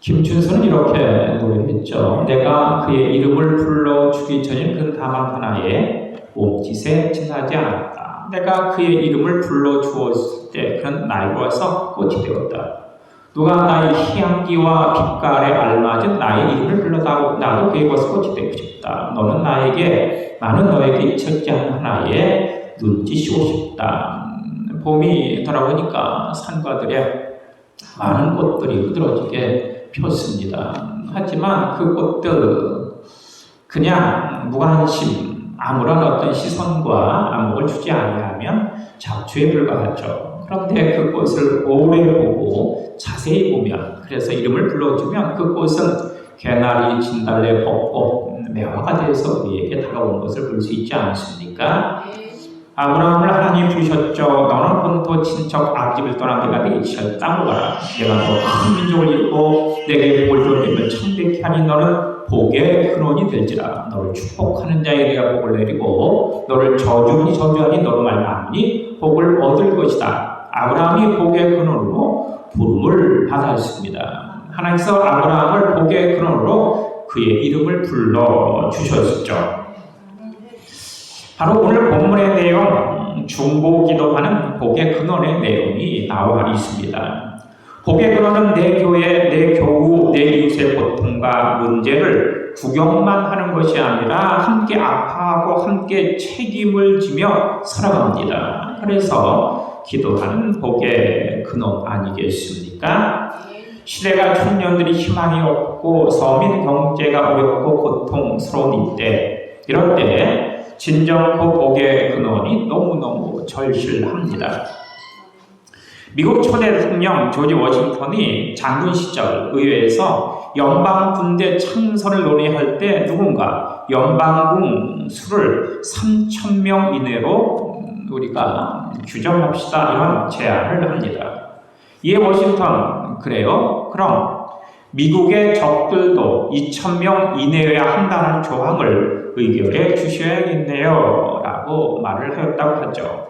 김춘수는 이렇게 노래했죠. 내가 그의 이름을 불러주기 전엔 그는 다만 하나의 몸짓에 지나지 않았다. 내가 그의 이름을 불러주었을 때 그는 나에게 와서 꽃이 되었다. 누가 나의 향기와 빛깔에 알맞은 나의 이름을 불러다오 나도 그에게 와서 꽃이 되고 싶다. 나는 너에게 잊혀지지 않은 하나의 눈짓이고 싶다. 봄이 돌아오니까 산과들에 많은 꽃들이 흐드러지게 폈습니다. 하지만 그 꽃들 그냥 무관심, 아무런 어떤 시선과 안목을 주지 아니하면 잡초에 불과하죠. 그런데 그 꽃을 오래 보고 자세히 보면, 그래서 이름을 불러주면 그 꽃은 개나리, 진달래, 벚꽃, 매화가 돼서 우리에게 다가오는 것을 볼 수 있지 않습니까? 아브라함을 하나님이 부르셨죠. 너는 본토 친척 아비집을 떠난 데가 되기 땅으로 가라. 내가 너 큰 민족을 이루고 내게 복을 주어주면 창대케 하니 너는 복의 근원이 될지라. 너를 축복하는 자에게 내가 복을 내리고 너를 저주하니 저주하니 너로 말미암으니 복을 얻을 것이다. 아브라함이 복의 근원으로 부름을 받았습니다. 하나님께서 아브라함을 복의 근원으로 그의 이름을 불러주셨죠. 바로 오늘 본문의 내용, 중보기도하는 복의 근원의 내용이 나와 있습니다. 복의 근원은 내 교회, 내 교우, 내 이웃의 고통과 문제를 구경만 하는 것이 아니라 함께 아파하고 함께 책임을 지며 살아갑니다. 그래서 기도하는 복의 근원 아니겠습니까? 시대가 청년들이 희망이 없고 서민 경제가 어렵고 고통스러운 이때, 이럴 때 진정 그 복의 근원이 너무너무 절실합니다. 미국 초대 대통령 조지 워싱턴이 장군 시절 의회에서 연방군대 창설을 논의할 때 누군가 연방군 수를 3,000명 이내로 우리가 규정합시다, 이런 제안을 합니다. 이에 워싱턴, 그래요? 그럼 미국의 적들도 2,000명 이내여야 한다는 조항을 의결해 주셔야겠네요 라고 말을 하였다고 하죠.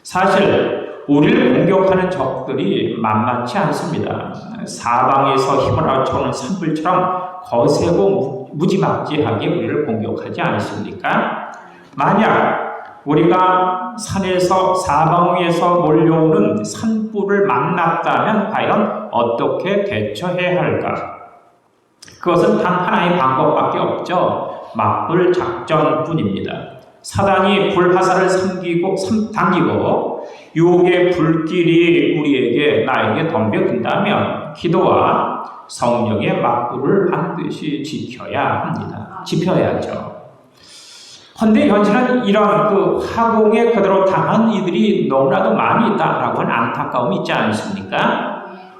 사실 우리를 공격하는 적들이 만만치 않습니다. 사방에서 힘을 합쳐오는 산불처럼 거세고 무지막지하게 우리를 공격하지 않습니까? 만약 우리가 산에서 사방에서 몰려오는 산불을 만났다면 과연 어떻게 대처해야 할까? 그것은 단 하나의 방법밖에 없죠. 맞불 작전뿐입니다. 사단이 불화살을 당기고 유혹의 불길이 나에게 덤벼든다면 기도와 성령의 맞불을 반드시 지켜야죠. 그런데 현실은 이런 화공에 그대로 당한 이들이 너무나도 많이 있다라고 하는 안타까움이 있지 않습니까?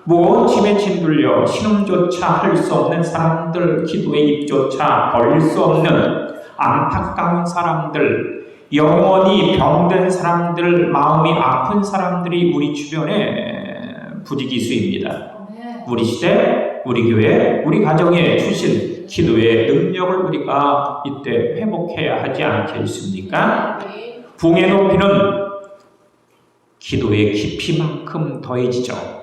무거운 짐에 짓눌려 신음조차 할 수 없는 사람들, 기도의 입조차 벌릴 수 없는 안타까운 사람들, 영원히 병든 사람들, 마음이 아픈 사람들이 우리 주변에 부지기수입니다. 우리 시대, 우리 교회, 우리 가정에 주신 기도의 능력을 우리가 이때 회복해야 하지 않겠습니까? 붕의 높이는 기도의 깊이만큼 더해지죠.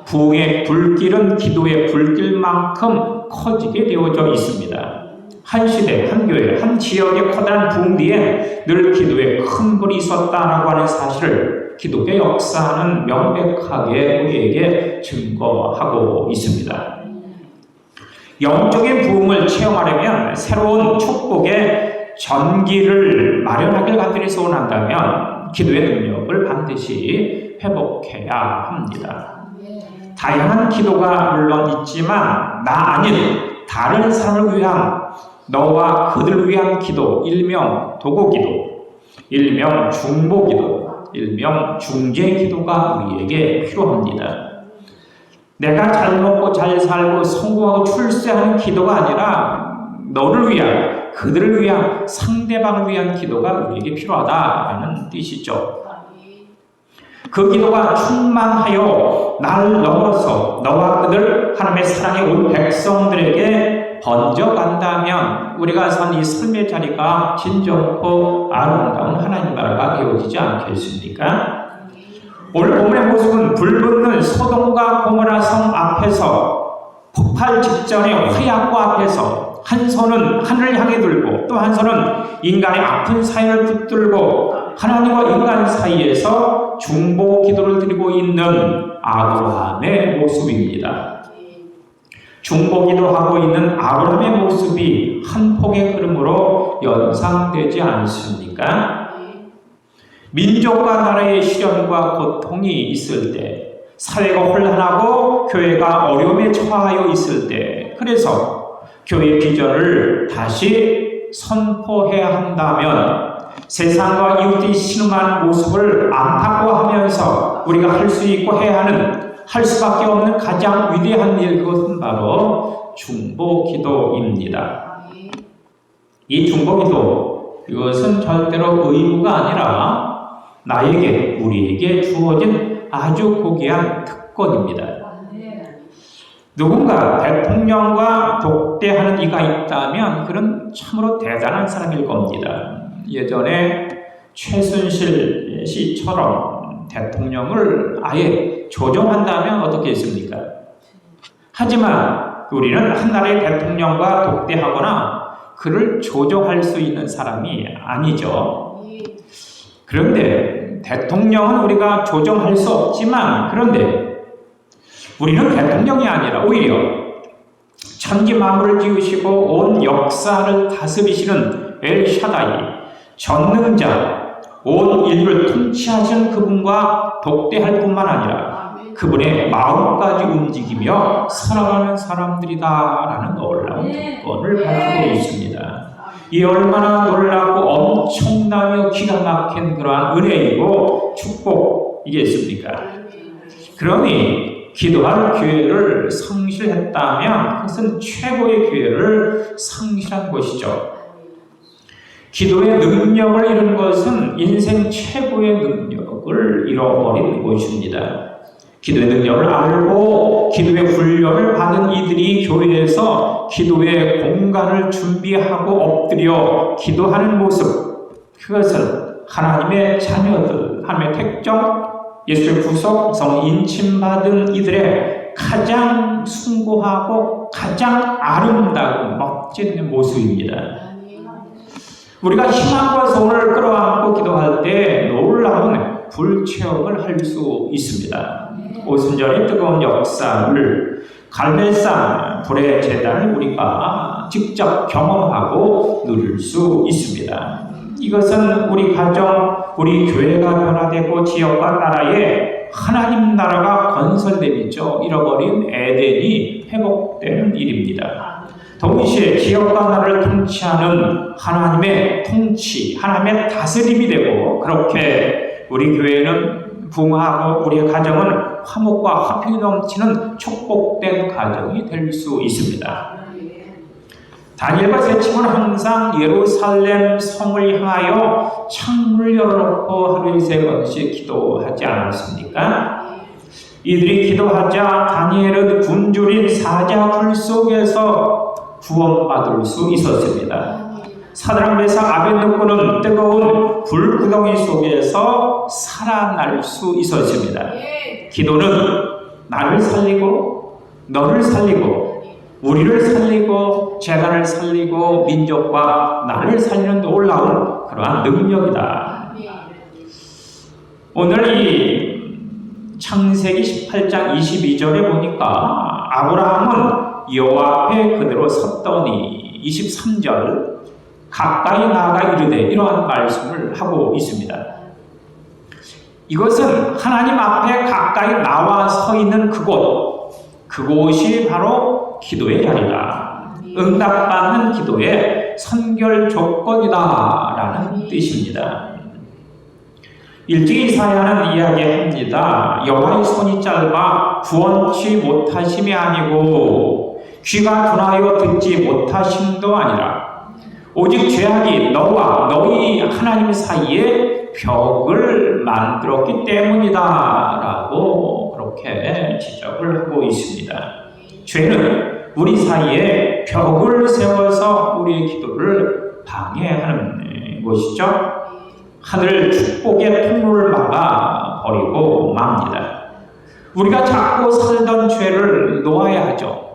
부흥의 불길은 기도의 불길만큼 커지게 되어져 있습니다. 한 시대, 한 교회, 한 지역의 커다란 부흥 뒤에 늘 기도에 큰 불이 있었다라고 하는 사실을 기독교 역사는 명백하게 우리에게 증거하고 있습니다. 영적인 부흥을 체험하려면 새로운 축복의 전기를 마련하길 간절히 소원한다면 기도의 능력을 반드시 회복해야 합니다. 다양한 기도가 물론 있지만 나 아닌 다른 사람을 위한, 너와 그들을 위한 기도, 일명 도구기도, 일명 중보기도, 일명 중재기도가 우리에게 필요합니다. 내가 잘 먹고 잘 살고 성공하고 출세하는 기도가 아니라 너를 위한, 그들을 위한, 상대방을 위한 기도가 우리에게 필요하다라는 뜻이죠. 그 기도가 충만하여 나를 넘어서 너와 그들 하나님의 사랑의 온 백성들에게 번져간다면 우리가 선 이 삶의 자리가 진정코 아름다운 하나님 나라가 되어지지 않겠습니까? 오늘 본문의 모습은 불붙는 소돔과 고모라 성 앞에서 폭발 직전의 화약과 앞에서 한 손은 하늘을 향해 들고 또 한 손은 인간의 아픈 사연을 붙들고 하나님과 인간 사이에서 중보 기도를 드리고 있는 아브라함의 모습입니다. 중보 기도하고 있는 아브라함의 모습이 한 폭의 흐름으로 연상되지 않습니까? 민족과 나라의 시련과 고통이 있을 때, 사회가 혼란하고 교회가 어려움에 처하여 있을 때, 그래서 교회 비전을 다시 선포해야 한다면 세상과 이웃이 신음하는 모습을 안타까워하면서 우리가 할 수 있고 해야 하는, 할 수밖에 없는 가장 위대한 일, 그것은 바로 중보기도입니다. 이 중보기도, 이것은 절대로 의무가 아니라 나에게, 우리에게 주어진 아주 고귀한 특권입니다. 누군가 대통령과 독대하는 이가 있다면 그런 참으로 대단한 사람일 겁니다. 예전에 최순실 씨처럼 대통령을 아예 조종한다면 어떻게 했습니까? 하지만 우리는 한 나라의 대통령과 독대하거나 그를 조종할 수 있는 사람이 아니죠. 그런데 대통령은 우리가 조종할 수 없지만, 그런데 우리는 대통령이 아니라 오히려 천지 만물을 지으시고 온 역사를 다스리시는 엘샤다이, 전능자, 온 인류를 통치하시는 그분과 독대할 뿐만 아니라 그분의 마음까지 움직이며 살아가는 사람들이다라는 놀라운 특권을 가지고 있습니다. 이 얼마나 놀랍고 엄청나며 기가 막힌 그러한 은혜이고 축복이겠습니까? 그러니 기도할 기회를 상실했다면 그것은 최고의 기회를 상실한 것이죠. 기도의 능력을 잃은 것은 인생 최고의 능력을 잃어버린 것입니다. 기도의 능력을 알고 기도의 훈련을 받은 이들이 교회에서 기도의 공간을 준비하고 엎드려 기도하는 모습, 그것은 하나님의 자녀들, 하나님의 택정, 예수의 구속, 성 인침받은 이들의 가장 숭고하고 가장 아름다운 멋진 모습입니다. 우리가 희망과 소원을 끌어안고 기도할 때 놀라운 불체험을 할 수 있습니다. 오순절의 뜨거운 역사를, 갈멜산 불의 제단을 우리가 직접 경험하고 누릴 수 있습니다. 이것은 우리 가정, 우리 교회가 변화되고 지역과 나라에 하나님 나라가 건설되죠. 잃어버린 에덴이 회복되는 일입니다. 동시에 지역과 나라를 통치하는 하나님의 통치, 하나님의 다스림이 되고, 그렇게 우리 교회는 부흥하고 우리의 가정은 화목과 화평이 넘치는 축복된 가정이 될 수 있습니다. 다니엘과 세침은 항상 예루살렘 성을 향하여 창문을 열어놓고 하루에 3번씩 기도하지 않았습니까? 이들이 기도하자 다니엘은 굶주린 사자굴 속에서 구원받을 수 있었습니다. 사드락 메삭 아벳느고는 뜨거운 불구덩이 속에서 살아날 수 있었습니다. 기도는 나를 살리고 너를 살리고 우리를 살리고 재단을 살리고 민족과 나를 살리는 놀라운 그러한 능력이다. 오늘 이 창세기 18장 22절에 보니까 아브라함은 여호와 앞에 그대로 섰더니 23절 가까이 나아가 이르되 이러한 말씀을 하고 있습니다. 이것은 하나님 앞에 가까이 나와 서 있는 그곳이 바로 기도의 자리다. 응답받는 기도의 선결 조건이다라는 뜻입니다. 일찍 이사야는 이야기합니다. 여호와의 손이 짧아 구원치 못하심이 아니고 귀가 둔하여 듣지 못하심도 아니라 오직 죄악이 너와 너희 하나님 사이에 벽을 만들었기 때문이다 라고 그렇게 지적을 하고 있습니다. 죄는 우리 사이에 벽을 세워서 우리의 기도를 방해하는 것이죠. 하늘 축복의 통로를 막아 버리고 맙니다. 우리가 자꾸 살던 죄를 놓아야 하죠.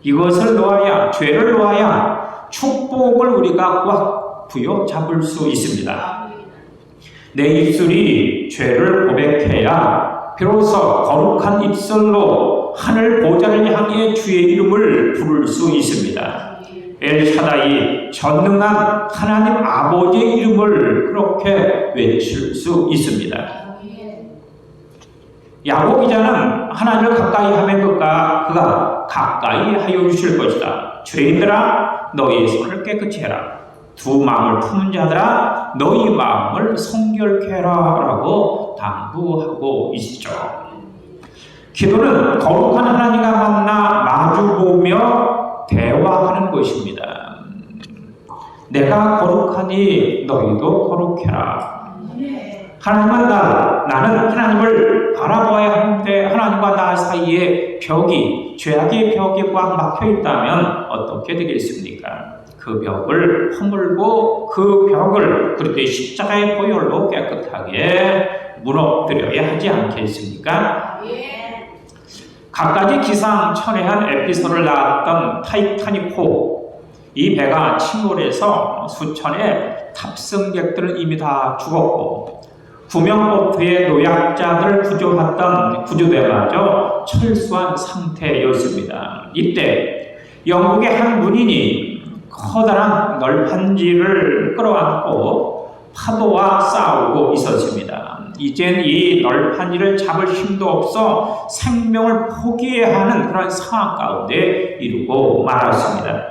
이것을 놓아야, 죄를 놓아야 축복을 우리가 꽉 부여잡을 수 있습니다. 내 입술이 죄를 고백해야 비로소 거룩한 입술로 하늘 보좌를 향해 주의 이름을 부를 수 있습니다. 엘샤다이 전능한 하나님 아버지의 이름을 그렇게 외칠 수 있습니다. 야곱 기자는 하나님을 가까이 하면 그가 가까이 하여 주실 것이다. 죄인들아 너희 손을 깨끗이 해라. 두 마음을 푸는 자들아 너희 마음을 성결케 해라 라고 당부하고 있죠. 기도는 거룩한 하나님과 만나 마주보며 대화하는 것입니다. 내가 거룩하니 너희도 거룩해라. 하나님은 나는 하나님을 바라봐야 하는데 하나님과 나 사이에 죄악의 벽이 꽉 막혀 있다면 어떻게 되겠습니까? 그 벽을 허물고 그 벽을 그리스도의 십자가의 보혈로 깨끗하게 무너뜨려야 하지 않겠습니까? 갖가지 기상천외한 에피소드를 낳았던 타이타닉호, 이 배가 침몰해서 수천의 탑승객들은 이미 다 죽었고 구명보트의 노약자들을 구조했던 구조대마저 철수한 상태였습니다. 이때 영국의 한 문인이 커다란 널판지를 끌어안고 파도와 싸우고 있었습니다. 이젠 이 널판지를 잡을 힘도 없어 생명을 포기해야 하는 그런 상황 가운데 이르고 말았습니다.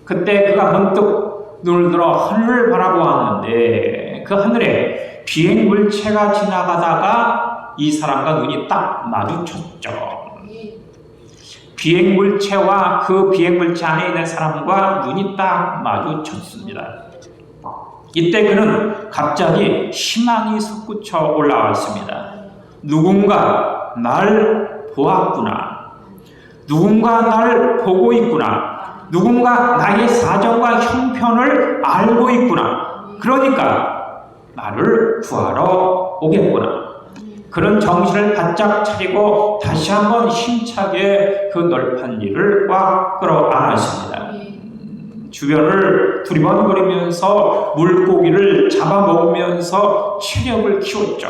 그때 그가 문득 눈을 들어 하늘을 바라보았는데 그 하늘에 비행물체가 지나가다가 이 사람과 눈이 딱 마주쳤죠. 비행물체와 그 비행물체 안에 있는 사람과 눈이 딱 마주쳤습니다. 이때 그는 갑자기 희망이 솟구쳐 올라왔습니다. 누군가 날 보았구나. 누군가 날 보고 있구나. 누군가 나의 사정과 형편을 알고 있구나. 그러니까 나를 구하러 오겠구나. 그런 정신을 바짝 차리고 다시 한번 힘차게 그 널판지를 꽉 끌어안았습니다. 주변을 두리번거리면서 물고기를 잡아먹으면서 체력을 키웠죠.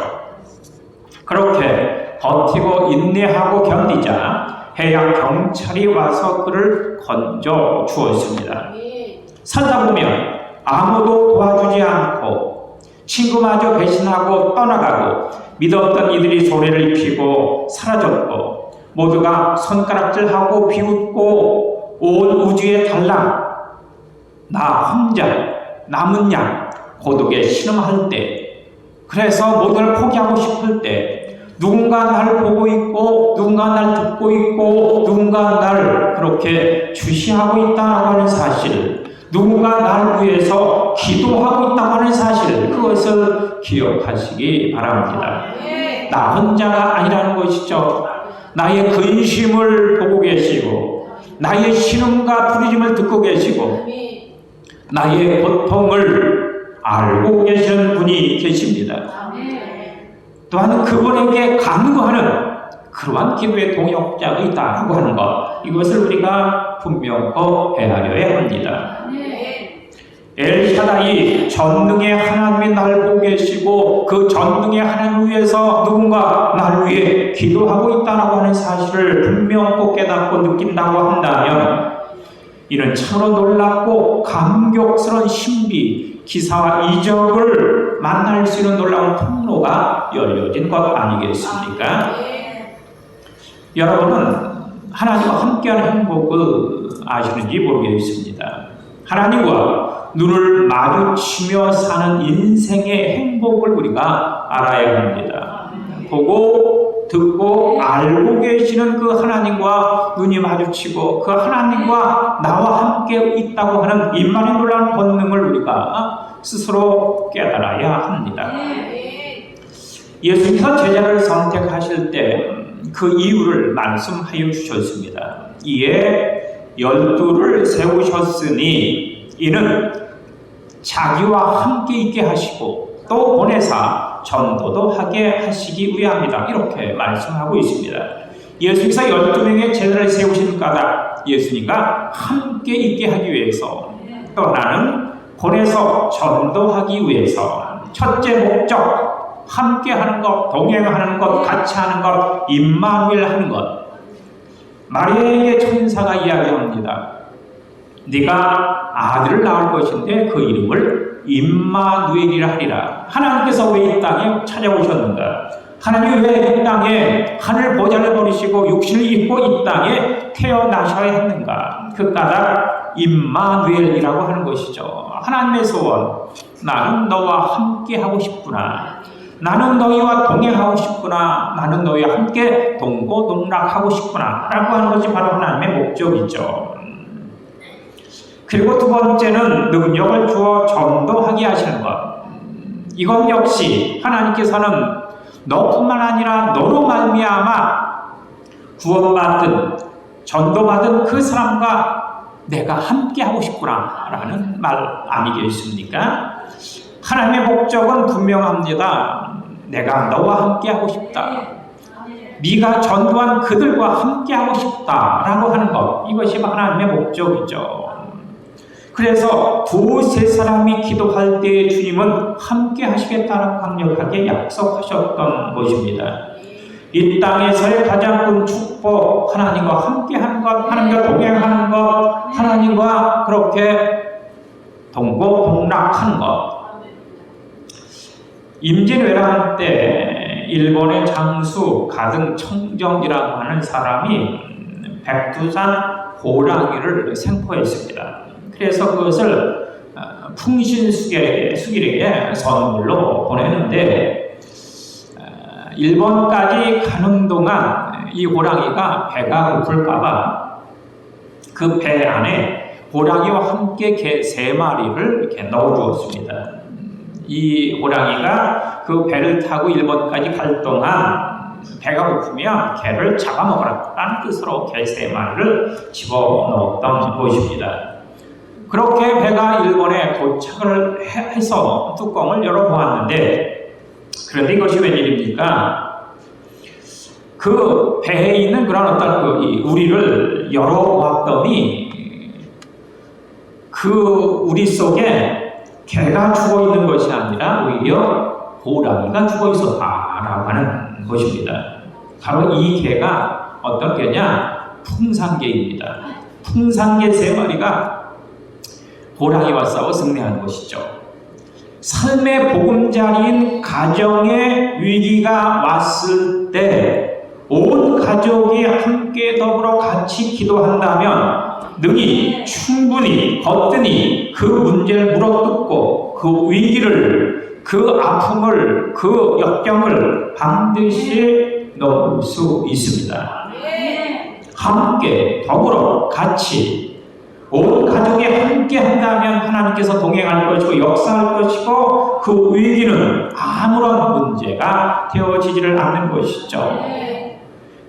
그렇게 버티고 인내하고 견디자 해양 경찰이 와서 그를 건져 주었습니다. 살다 보면 아무도 도와주지 않고 친구마저 배신하고 떠나가고 믿었던 이들이 손해를 입히고 사라졌고 모두가 손가락질하고 비웃고 온 우주에 달랑 나 혼자 남은 양 고독에 신음할 때, 그래서 모두를 포기하고 싶을 때 누군가 날 보고 있고 누군가 날 듣고 있고 누군가 날 그렇게 주시하고 있다고 하는 사실, 누군가 날 위해서 기도하고 있다고 하는 사실, 그것을 기억하시기 바랍니다. 나 혼자가 아니라는 것이죠. 나의 근심을 보고 계시고 나의 신음과 부르짐을 듣고 계시고 나의 고통을 알고 계시는 분이 계십니다. 또한 그분에게 간구하는 그러한 기도의 동역자가 있다라고 하는 것, 이것을 우리가 분명히 헤아려야 합니다. 엘샤다이 전능의 하나님이 날 보고 계시고 그 전능의 하나님 위해서 누군가 날 위해 기도하고 있다라고 하는 사실을 분명히 깨닫고 느낀다고 한다면 이는 참으로 놀랍고 감격스러운 신비, 기사와 이적을 만날 수 있는 놀라운 통로가 열려진 것 아니겠습니까? 여러분은 하나님과 함께하는 행복을 아시는지 모르겠습니다. 하나님과 눈을 마주치며 사는 인생의 행복을 우리가 알아야 합니다. 보고 듣고 알고 계시는 그 하나님과 눈이 마주치고 그 하나님과 나와 함께 있다고 하는 임마누엘 놀라운 본능을 우리가 스스로 깨달아야 합니다. 예수님께서 제자를 선택하실 때 그 이유를 말씀하여 주셨습니다. 이에 12를 세우셨으니 이는 자기와 함께 있게 하시고 또 보내사 전도도 하게 하시기 위함이다. 이렇게 말씀하고 있습니다. 예수님께서 12명의 제자를 세우신 까닭 예수님과 함께 있게 하기 위해서, 또 하나는 보내서 전도하기 위해서. 첫째 목적, 함께 하는 것, 동행하는 것, 같이 하는 것, 임마누엘 하는 것. 마리아에게 천사가 이야기합니다. 네가 아들을 낳을 것인데 그 이름을 임마누엘이라 하리라. 하나님께서 왜 이 땅에 찾아오셨는가? 하나님이 왜 이 땅에 하늘 보좌를 버리시고 육신을 입고 이 땅에 태어나셔야 했는가? 그 까닭 임마누엘이라고 하는 것이죠. 하나님의 소원, 나는 너와 함께 하고 싶구나. 나는 너희와 동행하고 싶구나. 나는 너희와 함께 동고동락하고 싶구나 라고 하는 것이 바로 하나님의 목적이죠. 그리고 두 번째는 능력을 주어 전도하게 하시는 것. 이것 역시 하나님께서는 너뿐만 아니라 너로 말미암아 구원받은, 전도받은 그 사람과 내가 함께 하고 싶구나 라는 말 아니겠습니까? 하나님의 목적은 분명합니다. 내가 너와 함께 하고 싶다. 네가 전도한 그들과 함께 하고 싶다라고 하는 것, 이것이 하나님의 목적이죠. 그래서 두세 사람이 기도할 때 주님은 함께 하시겠다라고 강력하게 약속하셨던 것입니다. 이 땅에서의 가장 큰 축복, 하나님과 함께 하는 것, 하나님과 동행하는 것, 하나님과 그렇게 동고동락하는 것. 임진왜란 때 일본의 장수 가등청정이라고 하는 사람이 백두산 호랑이를 생포했습니다. 그래서 그것을 풍신수길에게 선물로 보내는데, 일본까지 가는 동안 이 호랑이가 배가 고플까봐 그 배 안에 호랑이와 함께 개 3마리를 이렇게 넣어주었습니다. 이 호랑이가 그 배를 타고 일본까지 갈 동안 배가 고프면 개를 잡아먹어라 라는 뜻으로 개 3마리를 집어넣었던 것입니다. 그렇게 배가 일본에 도착을 해서 뚜껑을 열어보았는데, 그런데 이것이 웬일입니까? 그 배에 있는 그런 어떤 그 우리를 열어보았더니 그 우리 속에 개가 죽어 있는 것이 아니라 오히려 호랑이가 죽어 있었다라고 하는 것입니다. 바로 이 개가 어떤 개냐? 풍산개입니다. 풍산개 3마리가 호랑이와 싸워 승리하는 것이죠. 삶의 보금자리인 가정의 위기가 왔을 때 온 가족이 함께 더불어 같이 기도한다면 능히 충분히 거뜬히 그 문제를 물어뜯고 그 위기를, 그 아픔을, 그 역경을 반드시 넘을 수 있습니다. 함께 더불어 같이 온 가족이 함께 한다면 하나님께서 동행할 것이고 역사할 것이고 그 위기는 아무런 문제가 되어지지를 않는 것이죠.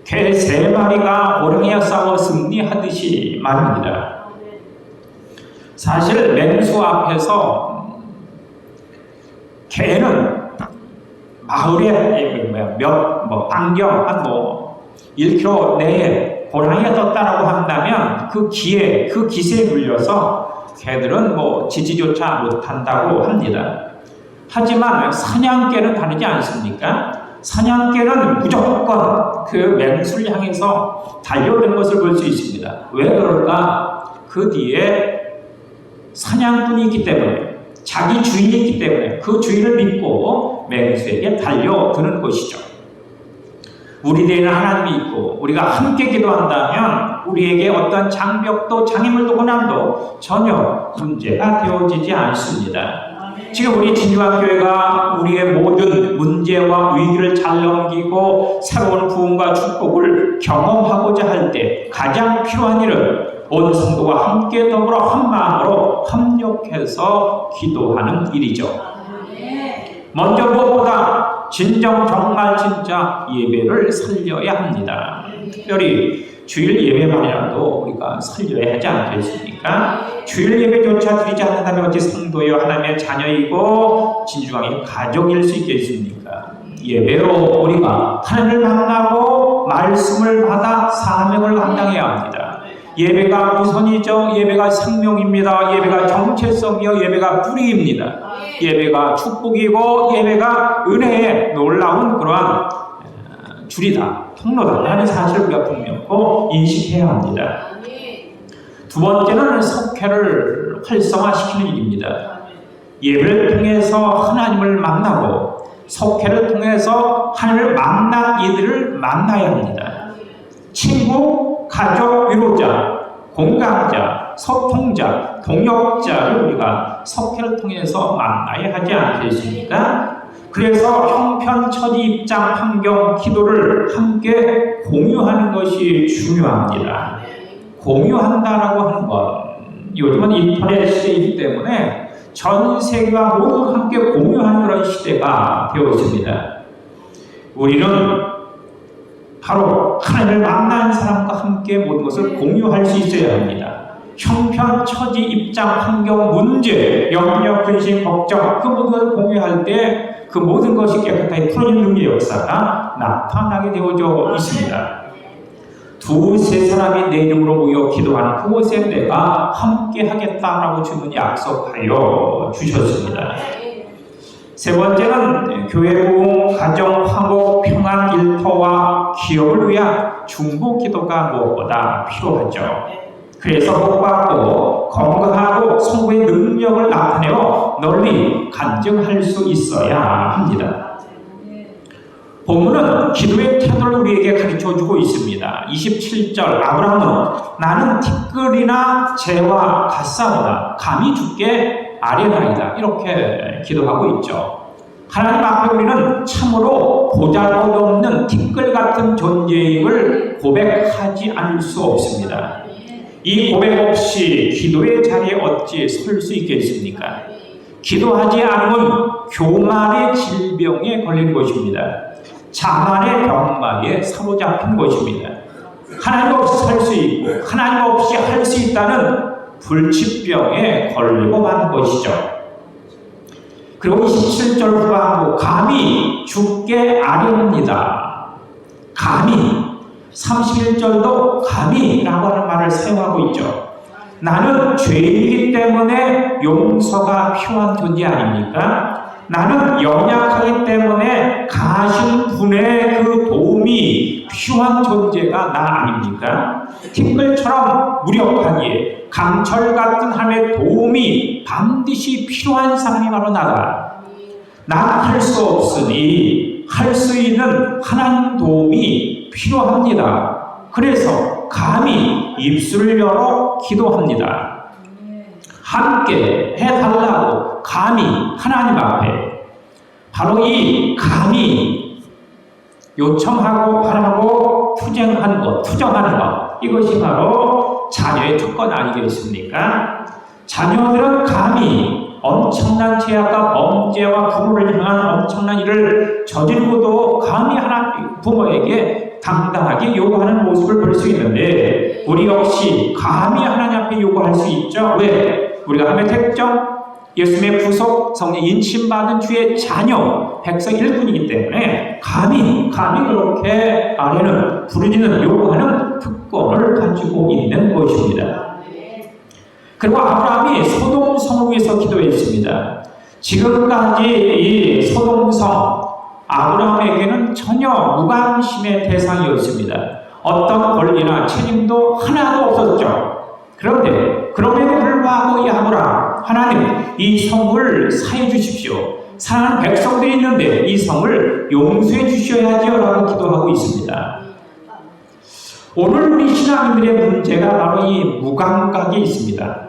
개 3마리가 호랑이와 싸워 승리하듯이 말입니다. 사실 맹수 앞에서 개는 마을에 반경 한 1km 내에 호랑이가 떴다라고 한다면 그 기세에 눌려서 개들은 지지조차 못한다고 합니다. 하지만 사냥개는 다르지 않습니까? 사냥개는 무조건 그 맹수를 향해서 달려오는 것을 볼 수 있습니다. 왜 그럴까? 그 뒤에 사냥꾼이 있기 때문에, 자기 주인이 있기 때문에 그 주인을 믿고 맹수에게 달려드는 것이죠. 우리들에게는 하나님이 있고 우리가 함께 기도한다면 우리에게 어떤 장벽도 장애물도 고난도 전혀 문제가 되어지지 않습니다. 지금 우리 진주학 교회가 우리의 모든 문제와 위기를 잘 넘기고 새로운 부흥과 축복을 경험하고자 할 때 가장 필요한 일은 온 성도가 함께 더불어 한 마음으로 협력해서 기도하는 일이죠. 먼저 무엇보다 정말 진짜 예배를 살려야 합니다. 특별히 주일 예배만이라도 우리가 살려야 하지 않겠습니까? 주일 예배조차 드리지 않는다면 어찌 성도여 하나님의 자녀이고 진주왕의 가족일 수 있겠습니까? 예배로 우리가 하나님을 만나고 말씀을 받아 사명을 감당해야 합니다. 예배가 우선이죠. 예배가 생명입니다. 예배가 정체성이요. 예배가 뿌리입니다. 예배가 축복이고 예배가 은혜의 놀라운 그러한 줄이다, 통로다 하는 사실을 우리가 분명히 인식해야 합니다. 두 번째는 석회를 활성화시키는 일입니다. 예배를 통해서 하나님을 만나고 석회를 통해서 하나님을 만난 이들을 만나야 합니다. 친구, 가족, 위로자, 공감자, 소통자, 동역자를 우리가 석회를 통해서 만나야 하지 않겠습니까? 그래서 형편, 처지, 입장, 환경, 기도를 함께 공유하는 것이 중요합니다. 공유한다라고 하는 건 요즘은 인터넷 시대이기 때문에 전 세계가 모두 함께 공유하는 그런 시대가 되어 있습니다. 우리는 바로 하나님을 만난 사람과 함께 모든 것을 공유할 수 있어야 합니다. 형편, 처지, 입장, 환경, 문제, 염려, 근심, 걱정 그 모든 것을 공유할 때 그 모든 것이 깨끗하게 풀어지는 능력의 역사가 나타나게 되어져 있습니다. 두세 사람이 내 이름으로 모여 기도하는 그곳에 내가 함께 하겠다라고 주님은 약속하여 주셨습니다. 세 번째는 교회 부흥, 가정, 화목, 평안, 일터와 기업을 위한 중보 기도가 무엇보다 필요하죠. 그래서 복받고 건강하고 성부의 능력을 나타내어 널리 간증할 수 있어야 합니다. 본문은 기도의 태도를 우리에게 가르쳐주고 있습니다. 27절 아브라함은 나는 티끌이나 재와 같사오나 감히 주께 아뢰나이다 이렇게 기도하고 있죠. 하나님 앞에 우리는 참으로 보잘것 없는 티끌 같은 존재임을 고백하지 않을 수 없습니다. 이 고백 없이 기도의 자리에 어찌 설 수 있겠습니까? 기도하지 않으면 교만의 질병에 걸린 것입니다. 자만의 병마에 사로잡힌 것입니다. 하나님 없이 살 수 있고 하나님 없이 할 수 있다는 불치병에 걸리고 만 것이죠. 그리고 27절 후반부 감히 주께 아뢰옵니다. 감히 31절도 감히라고 하는 말을 사용하고 있죠. 나는 죄인이기 때문에 용서가 필요한 존재 아닙니까? 나는 연약하기 때문에 가신 분의 그 도움이 필요한 존재가 나 아닙니까? 티끌처럼 무력하기에 강철 같은 하나님의 도움이 반드시 필요한 사람이 바로 나다. 난 할 수 없으니 할 수 있는 하나님 도움이 필요합니다. 그래서 감히 입술을 열어 기도합니다. 함께 해달라고 감히 하나님 앞에 바로 이 감히 요청하고 바라고 투쟁하는 것, 투정하는 것 이것이 바로 자녀의 특권 아니겠습니까? 자녀들은 감히 엄청난 죄악과 범죄와 부모를 향한 엄청난 일을 저지르고도 감히 하나님 부모에게 당당하게 요구하는 모습을 볼 수 있는데 우리 역시 감히 하나님 앞에 요구할 수 있죠. 왜? 우리가 하나님의 택정, 예수님의 구속, 성령 인침받은 주의 자녀, 백성 일꾼이기 때문에 감히 그렇게 아뢰는 부르짖는 요구하는 특권을 가지고 있는 것입니다. 그리고 아브라함이 소돔성을 위해서 기도했습니다. 지금까지 이 소돔성 아브라함에게는 전혀 무관심의 대상이었습니다. 어떤 권리나 책임도 하나도 없었죠. 그런데 그럼에도 불구하고 이 아브라함 하나님 이 성을 사해 주십시오. 사랑하는 백성들이 있는데 이 성을 용서해 주셔야지요 라고 기도하고 있습니다. 오늘 우리 신앙인들의 문제가 바로 이 무감각에 있습니다.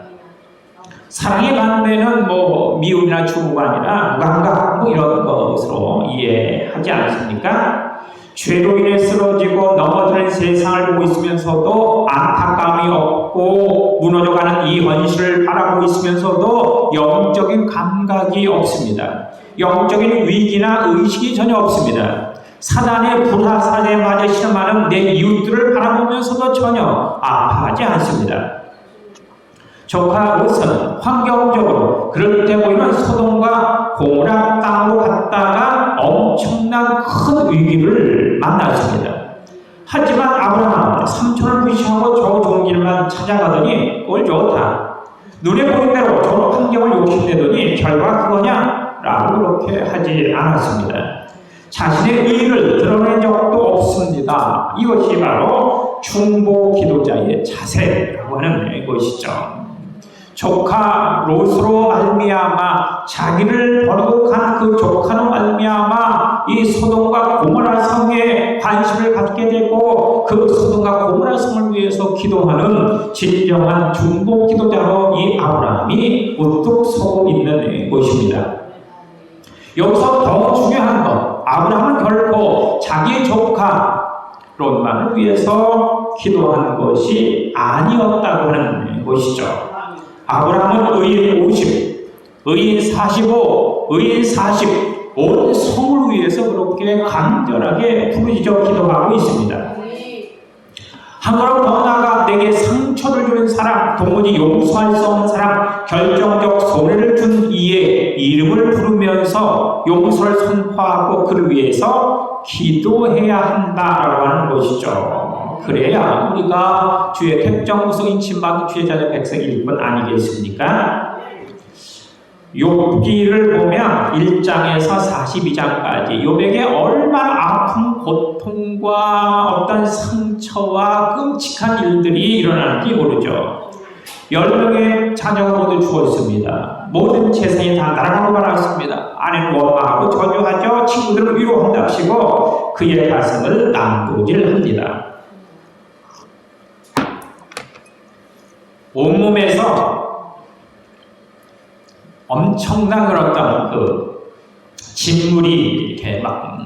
사랑의 반대는 미움이나 추모가 아니라 무감각 이런 것으로 이해하지 않습니까? 죄로 인해 쓰러지고 넘어지는 세상을 보고 있으면서도 안타까움이 없고 무너져가는 이 현실을 바라보고 있으면서도 영적인 감각이 없습니다. 영적인 위기나 의식이 전혀 없습니다. 사단의 불화살에 맞아 실험하는 내 이웃들을 바라보면서도 전혀 아파하지 않습니다. 조카 롯은 환경적으로 그럴 때 보이는 소돔과 고모라 땅으로 갔다가 엄청난 큰 위기를 만났습니다. 하지만 아브라함은 삼촌을 무시하고 저 좋은 길만 찾아가더니 꼴 좋다. 눈에 보이는 대로 저 환경을 욕심내더니 결과 그거냐? 라고 그렇게 하지 않았습니다. 자신의 의의를 드러낸 적도 없습니다. 이것이 바로 중보 기도자의 자세라고 하는 것이죠. 조카 롯으로 말미암아 자기를 버리고 간 그 조카로 말미암아 이 소돔과 고모라 성에 관심을 갖게 되고 그 소돔과 고모라 성을 위해서 기도하는 진정한 중보 기도자로 이 아브라함이 우뚝 서고 있는 것입니다. 여기서 더 중요한 것, 아브라함은 결코 자기 조카 롯만을 위해서 기도한 것이 아니었다고 하는 것이죠. 아브라함은 의인 50, 의인 45, 의인 40, 온 성을 위해서 그렇게 간절하게 부르짖어 기도하고 있습니다. 한 걸음 더 나아가 내게 상처를 주는 사람, 도무지 용서할 수 없는 사람, 결정적 손해를 준 이의 이름을 부르면서 용서를 선포하고 그를 위해서 기도해야 한다라고 하는 것이죠. 그래야 우리가 주의 택정 구속 인침받은 주의 자녀 백성 일꾼 아니겠습니까? 욥기를 보면 1장에서 42장까지 욥에게 얼마나 아픈 고통과 어떤 상처와 끔찍한 일들이 일어나는지 모르죠. 10명의 자녀가 모두 죽었습니다. 모든 재산이 다 날아가고 말았습니다. 아내는 원망하고 저주하죠. 친구들은 위로한답시고 그의 가슴을 난도질합니다. 온몸에서 엄청난 그런 그 진물이 이렇게 막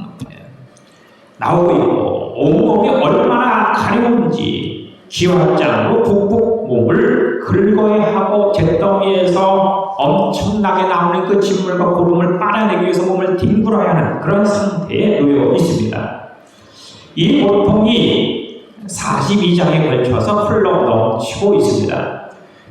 나오고 있고 온몸이 얼마나 가려운지 기와장으로 북북 몸을 긁어야 하고 잿더미에서 엄청나게 나오는 그 진물과 고름을 빨아내기 위해서 몸을 뒹굴어야 하는 그런 상태에 놓여 있습니다. 이 고통이 42장에 걸쳐서 흘러 넘치고 있습니다.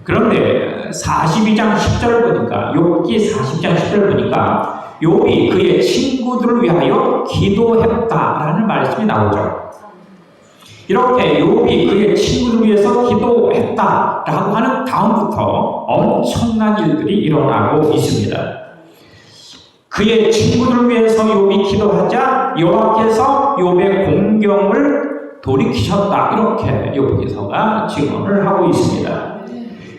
그런데 42장 10절을 보니까 욥기 40장 10절을 보니까 욥이 그의 친구들을 위하여 기도했다라는 말씀이 나오죠. 이렇게 욥이 그의 친구들을 위해서 기도했다라고 하는 다음부터 엄청난 일들이 일어나고 있습니다. 그의 친구들을 위해서 욥이 기도하자 여호와께서 욥의 공경을 돌이키셨다. 이렇게 욥기서가 증언을 하고 있습니다.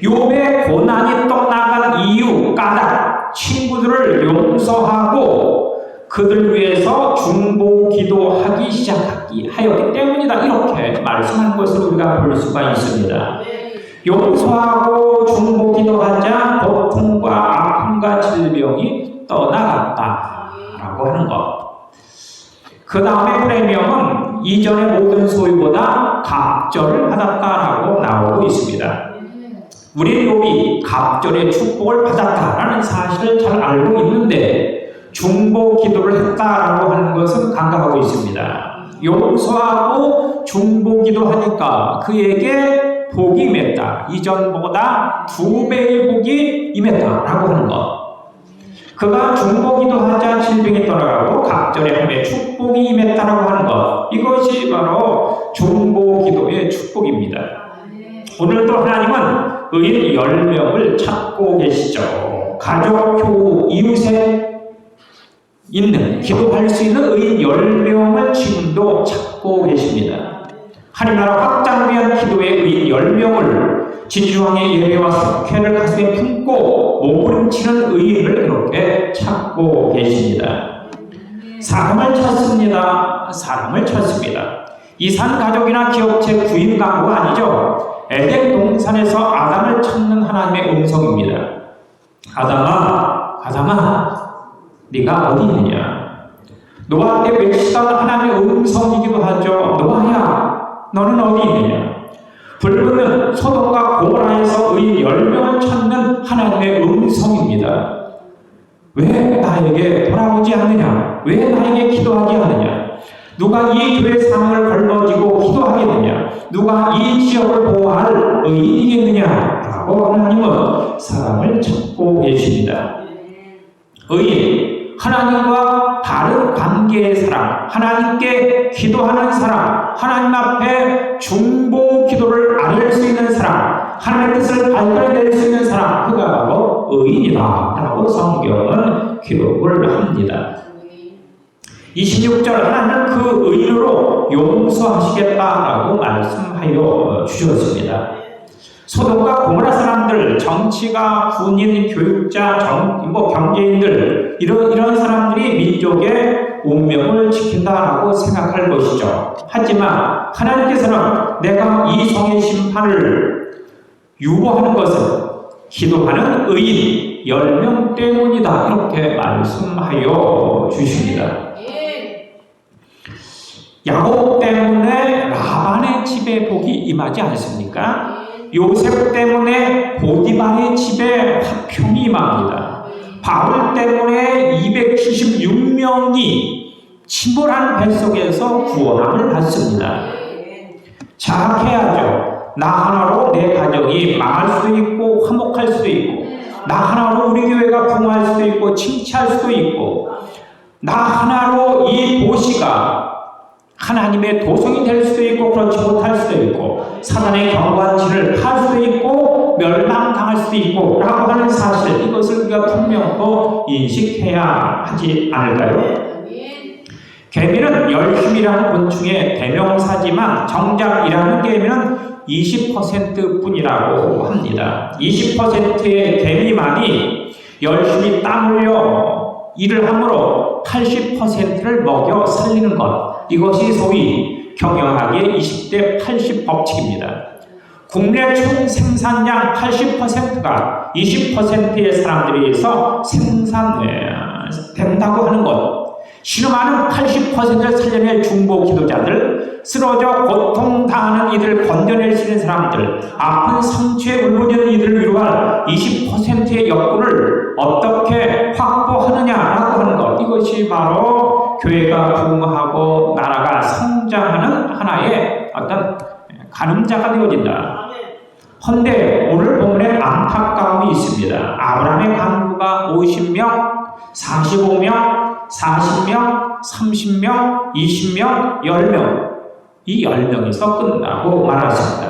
욥의 고난이 떠나간 이유, 까닭, 친구들을 용서하고 그들 위해서 중보 기도하기 시작하기 하였기 때문이다. 이렇게 말씀하는 것을 우리가 볼 수가 있습니다. 용서하고 중보 기도하자 고통과 아픔과 질병이 떠나갔다라고 하는 것. 그 다음에 프레명은 이전의 모든 소유보다 갑절을 받았다라고 나오고 있습니다. 우리 욥이 갑절의 축복을 받았다라는 사실을 잘 알고 있는데 중보 기도를 했다라고 하는 것은 간과하고 있습니다. 용서하고 중보 기도하니까 그에게 복이 임했다. 이전보다 2배의 복이 임했다라고 하는 것. 그가 중보 기도하자 질병이 떠나가고 갑절의 함에 축복이 임했다라고 하는 것. 이것이 바로 중보 기도의 축복입니다. 오늘도 하나님은 의인 10명을 찾고 계시죠. 가족, 교우, 이웃에 있는, 기도할 수 있는 의인 10명을 지금도 찾고 계십니다. 하나님 나라 확장을 위한 기도의 의인 10명을 진주왕의 예배와 속회를 가슴에 품고 몸부림치는 의인을 그렇게 찾고 계십니다. 사람을 찾습니다. 사람을 찾습니다. 이산 가족이나 기업체 구인 광고가 아니죠. 에덴 동산에서 아담을 찾는 하나님의 음성입니다. 아담아, 아담아, 네가 어디 있느냐? 노아한테 외치던 하나님의 음성이기도 하죠. 노아야, 너는 어디 있느냐? 불붙는 소돔과 고모라에서 의인 10명을 찾는 하나님의 음성입니다. 왜 나에게 돌아오지 않느냐? 왜 나에게 기도하지 않느냐? 누가 이 교회 사명을 걸러지고 기도하겠느냐? 누가 이 지역을 보호할 의인이겠느냐? 사랑하고 하나님은 사람을 찾고 계십니다. 의인, 하나님과 바른 관계의 사람, 하나님께 기도하는 사람, 하나님 앞에 중보 기도를 아뢰 수 있는 사람, 하나님의 뜻을 발견해낼 수 있는 사람, 그가 바로 의인이다 라고 성경은 기록을 합니다. 26절 하나님은 그 의인으로 용서하시겠다라고 말씀하여 주셨습니다. 소돔과 고모라 사람들, 정치가, 군인, 교육자, 경제인들 이런 사람들이 민족의 운명을 지킨다라고 생각할 것이죠. 하지만 하나님께서는 내가 이 성의 심판을 유보하는 것은 기도하는 의인 10명 때문이다 이렇게 말씀하여 주십니다. 야곱 때문에 라반의 집에 복이 임하지 않습니까? 요셉 때문에 보디발의 집에 화평이 임합니다. 바울 때문에 276명이 침몰한 뱃속에서 구원함을 받습니다. 자학해야죠. 나 하나로 내 가정이 망할 수도 있고 화목할 수도 있고, 나 하나로 우리 교회가 부흥할 수도 있고 칭찬할 수도 있고, 나 하나로 이 도시가 하나님의 도성이 될 수도 있고 그렇지 못할 수도 있고, 사단의 경관치를 팔 수도 있고 멸망당할 수도 있고 라고 하는 사실, 이것을 우리가 분명히 인식해야 하지 않을까요? 개미는 열심이라는 곤충의 대명사지만 정작 일하는 개미는 20% 뿐이라고 합니다. 20%의 개미만이 열심히 땀 흘려 일을 함으로 80%를 먹여 살리는 것, 이것이 소위 경영학의 20대 80 법칙입니다. 국내 총 생산량 80%가 20%의 사람들에 의해서 생산된다고 하는 것, 신음하는 80%를 살려낼 중보 기도자들, 쓰러져 고통당하는 이들을 건져낼 수 있는 사람들, 아픈 상처에 울부짖는 이들을 위로할 20%의 역군을 어떻게 확보하느냐라고 하는 것, 이것이 바로 교회가 부흥하고 나라가 성장하는 하나의 어떤 가늠자가 되어진다. 헌데 오늘 본문에 안타까움이 있습니다. 아브라함의 간부가 50명, 45명, 40명, 30명, 20명, 10명, 이 10명에서 끝나고 말았습니다.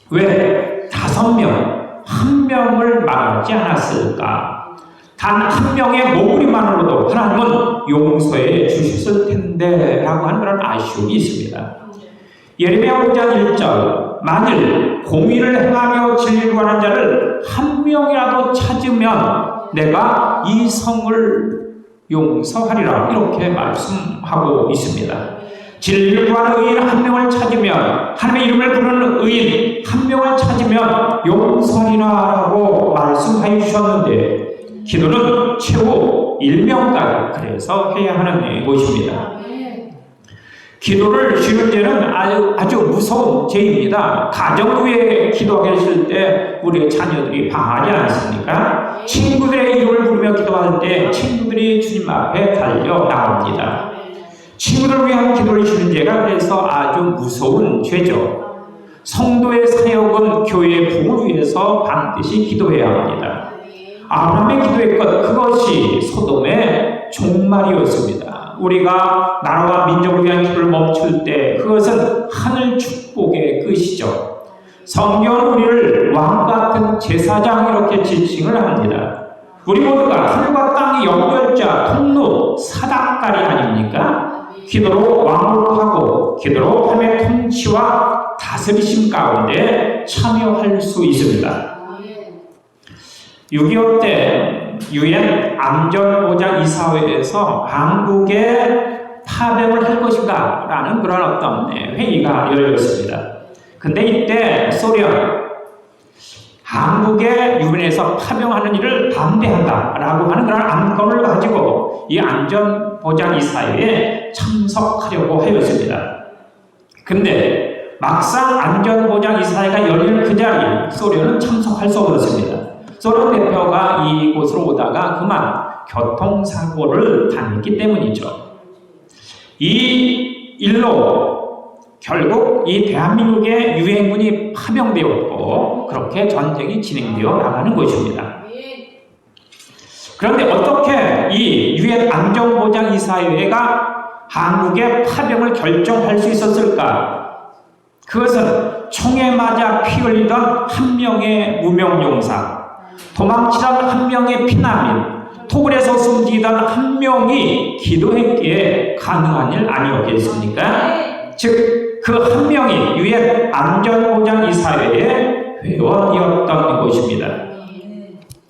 왜 5명, 1명을 말하지 않았을까? 단 1명의 모구리만으로도 하나님은 용서해 주셨을 텐데 라고 하는 그런 아쉬움이 있습니다. 예레미야 5장 1절, 만일 공의를 행하며 진리를 구하는 자를 1명이라도 찾으면 내가 이 성을 용서하리라 이렇게 말씀하고 있습니다. 진리를 구하는 의인 1명을 찾으면, 하나님의 이름을 부르는 의인 1명을 찾으면 용서하리라고 말씀하여 주셨는데, 기도는 최후 1명까지 그래서 해야 하는 것입니다. 기도를 쉬는 죄는 아주 무서운 죄입니다. 가정 위에 기도하게 했을 때 우리의 자녀들이 방하지 않습니까? 친구들의 이름을 부르며 기도할 때 친구들이 주님 앞에 달려 나옵니다. 친구들을 위한 기도를 쉬는 죄가 그래서 아주 무서운 죄죠. 성도의 사역은 교회의 부흥을 위해서 반드시 기도해야 합니다. 아브라함의 기도의 것, 그것이 소돔의 종말이었습니다. 우리가 나라와 민족을 위한 기도를 멈출 때 그것은 하늘 축복의 끝이죠. 성경은 우리를 왕같은 제사장 이렇게 지칭을 합니다. 우리 모두가 하늘과 땅의 연결자, 통로, 사닥다리 아닙니까? 기도로 왕국하고 기도로 하나님의 통치와 다스리심 가운데 참여할 수 있습니다. 6.25 때 UN 안전보장 이사회에서 한국에 파병을 할 것인가 라는 그런 어떤 회의가 열렸습니다. 근데 이때 소련, 한국에 유엔에서 파병하는 일을 반대한다 라고 하는 그런 안건을 가지고 이 안전보장 이사회에 참석하려고 하였습니다. 근데 막상 안전보장 이사회가 열리는 그 자리에 소련은 참석할 수 없었습니다. 소련 대표가 이곳으로 오다가 그만 교통사고를 당했기 때문이죠. 이 일로 결국 이 대한민국의 유엔군이 파병되었고 그렇게 전쟁이 진행되어 나가는 것입니다. 그런데 어떻게 이 유엔 안전보장이사회가 한국의 파병을 결정할 수 있었을까? 그것은 총에 맞아 피 흘리던 한 명의 무명용사, 도망치던 한 명의 피난민, 토굴에서 숨지던 한 명이 기도했기에 가능한 일 아니었겠습니까? 즉 그 한 명이 유엔 안전보장이사회의 회원이었던 것입니다.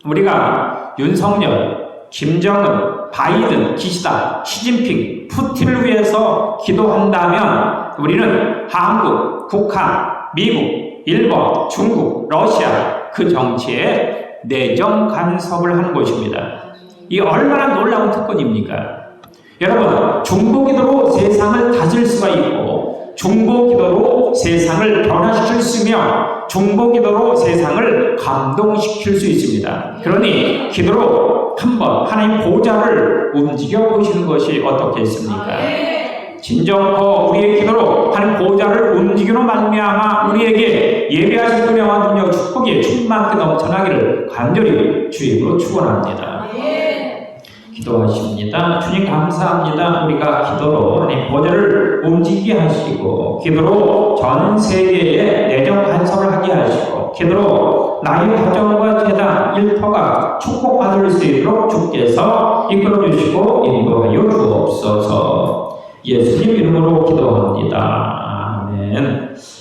우리가 윤석열, 김정은, 바이든, 기시다, 시진핑, 푸틴을 위해서 기도한다면 우리는 한국, 북한, 미국, 일본, 중국, 러시아 그 정치에 내정 간섭을 하는 것입니다. 이 얼마나 놀라운 특권입니까? 여러분, 중보기도로 세상을 다질 수가 있고 중보기도로 세상을 변화시킬 수 있으며 중보기도로 세상을 감동시킬 수 있습니다. 그러니 기도로 한번 하나님 보좌를 움직여 보시는 것이 어떻겠습니까? 진정코 우리의 기도로 하나님 보좌를 움직이로 말미암아 우리에게 예배하신 은혜와 능력 축복이 충만하게 넘쳐나기를 간절히 주님으로 축원합니다. 기도하십니다. 주님 감사합니다. 우리가 기도로 하나님 보좌를 움직이게 하시고 기도로 전 세계에 내정 간섭을 하게 하시고 기도로 나의 가정과 재단 일터가 축복받을 수 있도록 주께서 이끌어 주시고 인도하여 주옵소서. 예수님 이름으로 기도합니다. 아멘.